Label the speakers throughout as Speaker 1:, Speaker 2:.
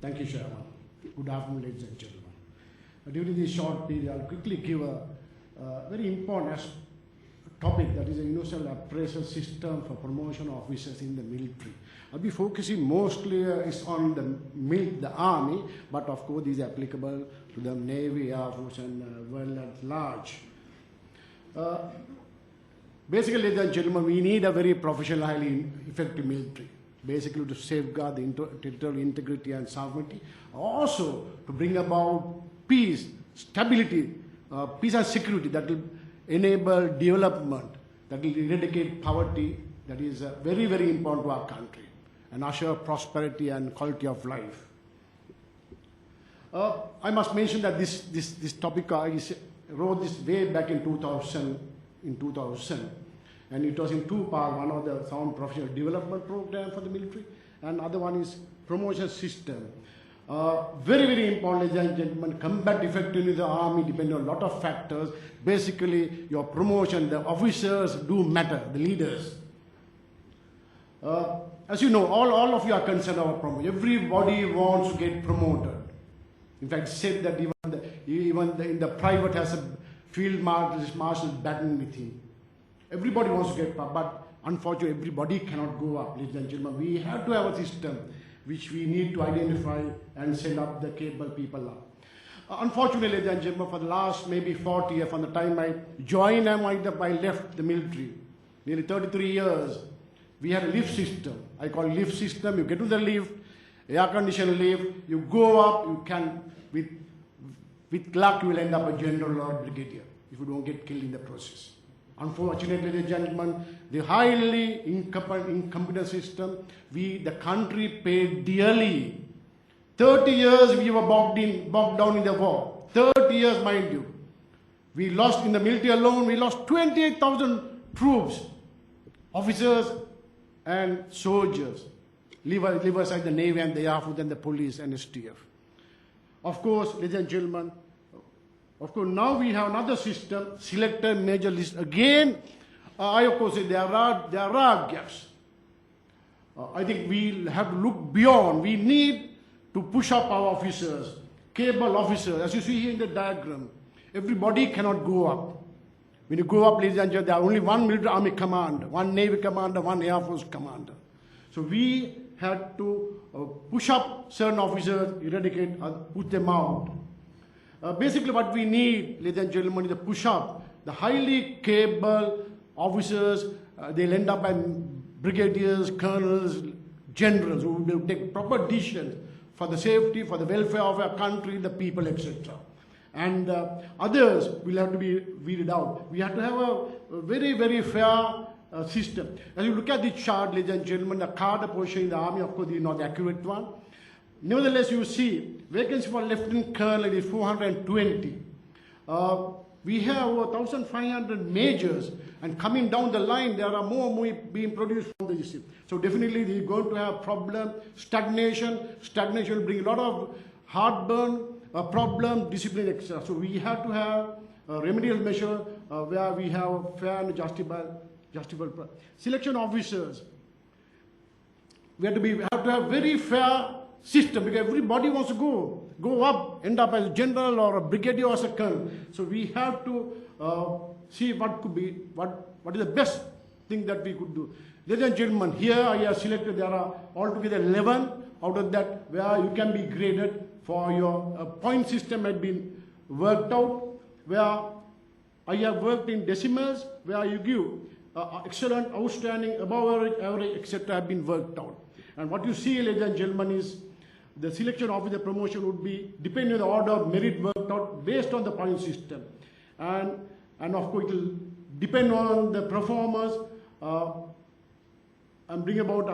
Speaker 1: Thank you, Chairman. Good afternoon, ladies and gentlemen. During this short period, I'll quickly give a very important topic, that is a universal appraisal system for promotion officers in the military. I'll be focusing mostly on the Army, but of course this is applicable to the Navy, Air Force, and world at large. Basically, ladies and gentlemen, we need a very professional, highly effective military, basically to safeguard the territorial integrity and sovereignty, also to bring about peace, stability, peace and security that will enable development, that will eradicate poverty, that is very, very important to our country, and assure prosperity and quality of life. I must mention that this topic I wrote this way back in 2000, and it was in two parts. One of the sound professional development program for the military, and other one is promotion system. Very, very important, ladies and gentlemen. Combat effectively in the Army depends on a lot of factors. Basically, your promotion, the officers do matter, the leaders. As you know, all of you are concerned about promotion. Everybody wants to get promoted. In fact, said that even in the private has a field marshal battling with him. Everybody wants to get, but unfortunately, everybody cannot go up, ladies and gentlemen. We have to have a system which we need to identify and send up the capable people up. Unfortunately, ladies and gentlemen, for the last maybe 40 years, from the time I joined and I left the military, nearly 33 years, we had a lift system. I call lift system. You get to the lift, air-conditioned lift, you go up, you can, with luck, you will end up a general or brigadier if you don't get killed in the process. Unfortunately, ladies and gentlemen, the highly incompetent system, the country paid dearly. 30 years we were bogged down in the war. 30 years, mind you. We lost in the military alone, we lost 28,000 troops, officers and soldiers. Leave aside the Navy and the Air Force and the police and STF. Of course, ladies and gentlemen, now we have another system, selected major list. Again, I of course say there are gaps. I think we'll have to look beyond. We need to push up our officers, capable officers. As you see here in the diagram, everybody cannot go up. When you go up, ladies and gentlemen, there are only one military army commander, one Navy commander, one Air Force commander. So we had to push up certain officers, eradicate, put them out. Basically what we need, ladies and gentlemen, is to push up the highly capable officers. They'll end up as brigadiers, colonels, generals who will take proper decisions for the safety, for the welfare of our country, the people, etc. And others will have to be weeded out. We have to have a very, very fair system. As you look at the chart, ladies and gentlemen, the cadre position in the Army, of course, is not the accurate one. Nevertheless, you see, vacancy for Lieutenant Colonel is 420. We have over 1,500 majors, and coming down the line, there are more being produced from the district. So definitely, we're going to have problem, stagnation. Stagnation will bring a lot of heartburn, problem, discipline, etc. So we have to have a remedial measure where we have fair and justifiable selection officers. We have to have very fair system, because everybody wants to go up, end up as a general or a brigadier or a colonel. So we have to see what could be, what is the best thing that we could do. Ladies and gentlemen, here I have selected, there are altogether 11 out of that where you can be graded for your point system had been worked out, where I have worked in decimals, where you give excellent, outstanding, above average, etc. have been worked out. And what you see, ladies and gentlemen, is the selection of the promotion would be depending on the order of merit worked out based on the point system. And of course, it will depend on the performers and bring about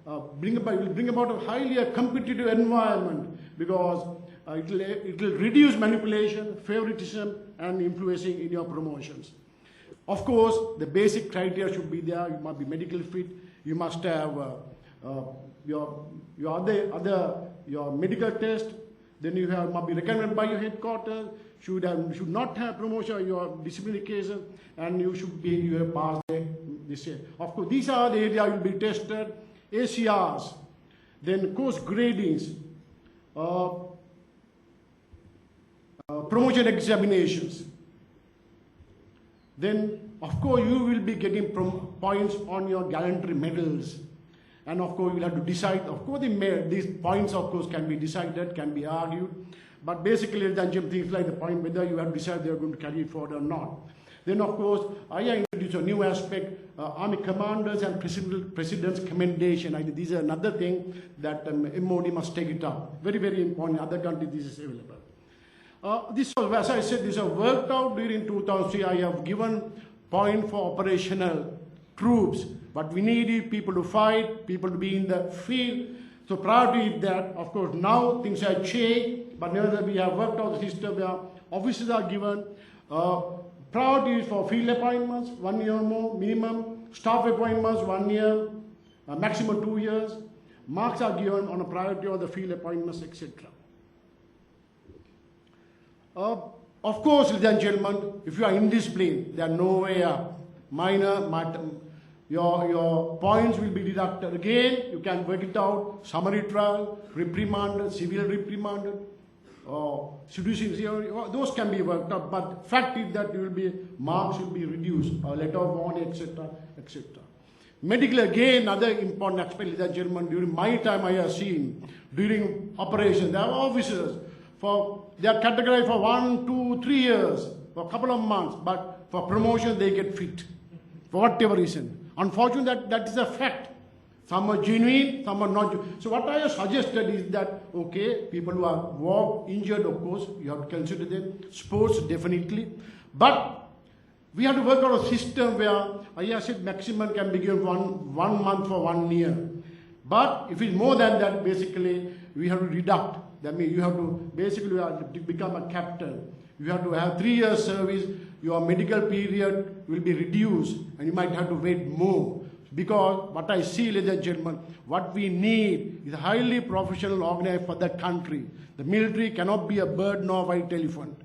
Speaker 1: a highly competitive environment, because it will reduce manipulation, favoritism, and influencing in your promotions. Of course, the basic criteria should be there. You must be medically fit. You must have your medical test. Then you must be recommended by your headquarters. Should not have promotion, your disciplinary cases, and you have passed this year. Of course, these are the areas will be tested. ACRs, then course gradings, promotion examinations. Then, of course, you will be getting points on your gallantry medals. And of course, you will have to decide. Of course, these points, of course, can be decided, can be argued. But basically, things like the point whether you have to decide they are going to carry it forward or not. Then, of course, I introduced a new aspect, Army Commanders and President's Commendation. I think this is another thing that MOD must take it up. Very, very important. In other countries, this is available. This was, as I said, this was worked out during 2003. I have given point for operational troops, but we needed people to fight, people to be in the field. So priority is that. Of course, now things have changed, but nevertheless, we have worked out the system where officers are given priority is for field appointments, 1 year or more minimum, staff appointments 1 year, maximum 2 years. Marks are given on a priority of the field appointments, etc. Of course, ladies and gentlemen, if you are indisciplined, there are no way up. Minor matter, your points will be deducted again. You can work it out. Summary trial, reprimanded, civil reprimanded, seducing, those can be worked out. But fact is that marks will be reduced, letter of warning, etc., etc. Medical, again, another important aspect, ladies and gentlemen. During my time, I have seen during operations, there are officers they are categorized for 1, 2, 3 years, for a couple of months, but for promotion they get fit, for whatever reason. Unfortunately, that is a fact. Some are genuine, some are not. So what I have suggested is that, okay, people who are injured, of course, you have to consider them. Sports, definitely. But we have to work out a system where, I have said maximum can be given one month for 1 year. But if it's more than that, basically, we have to deduct. That means you have to basically become a captain. You have to have 3 years service. Your medical period will be reduced, and you might have to wait more. Because what I see, ladies and gentlemen, what we need is a highly professional organization for the country. The military cannot be a bird nor a white elephant.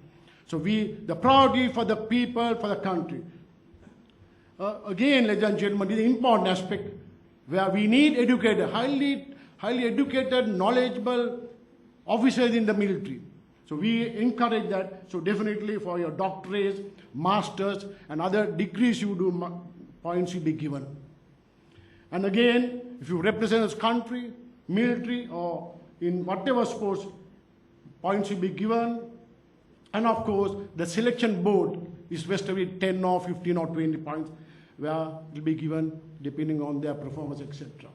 Speaker 1: So the priority for the people, for the country. Again, ladies and gentlemen, this is an important aspect where we need educated, highly educated, knowledgeable officers in the military. So we encourage that. So definitely for your doctorates, masters, and other degrees you do, points will be given. And again, if you represent this country, military, or in whatever sports, points will be given. And of course, the selection board is supposed to be 10 or 15 or 20 points, where it will be given depending on their performance, etc.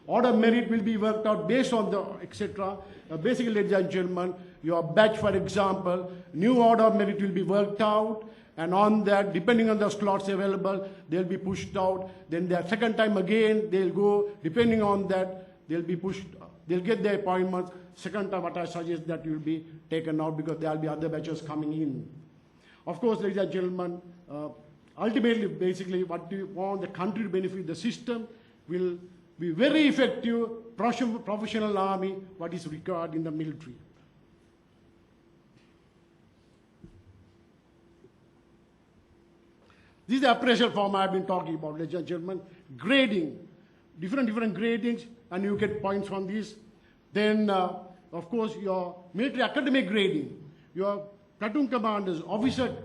Speaker 1: Order merit will be worked out based on the etc. Basically, ladies and gentlemen, your batch, for example, new order merit will be worked out, and on that, depending on the slots available, they'll be pushed out. Then the second time again, they'll go, depending on that, they'll be pushed, they'll get their appointments. Second time, what I suggest that will be taken out because there'll be other batches coming in. Of course, ladies and gentlemen, ultimately, basically, what we want the country to benefit, the system will be very effective, professional army, what is required in the military. This is the appraisal form I've been talking about, ladies and gentlemen. Grading, different gradings, and you get points from these. Then, of course, your military academic grading, your platoon commanders, officer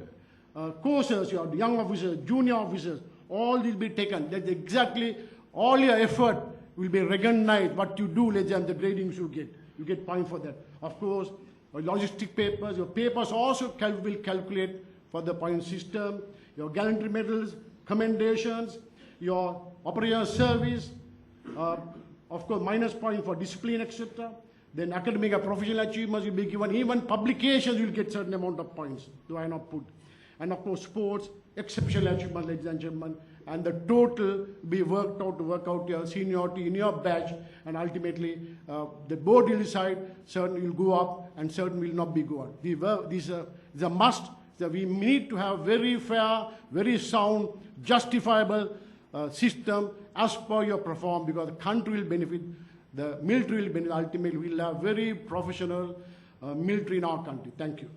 Speaker 1: courses, your young officers, junior officers, all will be taken. That's exactly all your effort will be recognized. What you do, ladies and the gradings you get points for that. Of course, logistic papers, your papers also will calculate for the point system. Your gallantry medals, commendations, your operational service, of course, minus point for discipline, etc. Then academic and professional achievements will be given. Even publications will get certain amount of points, though I not put. And of course, sports, exceptional achievements, ladies and gentlemen. And the total will be worked out to work out your seniority in your batch. And ultimately, the board will decide certain will go up and certain will not be go up. These are a must. So we need to have very fair, very sound, justifiable system as per your performance, because the country will benefit, the military will benefit. Ultimately, we'll have very professional military in our country. Thank you.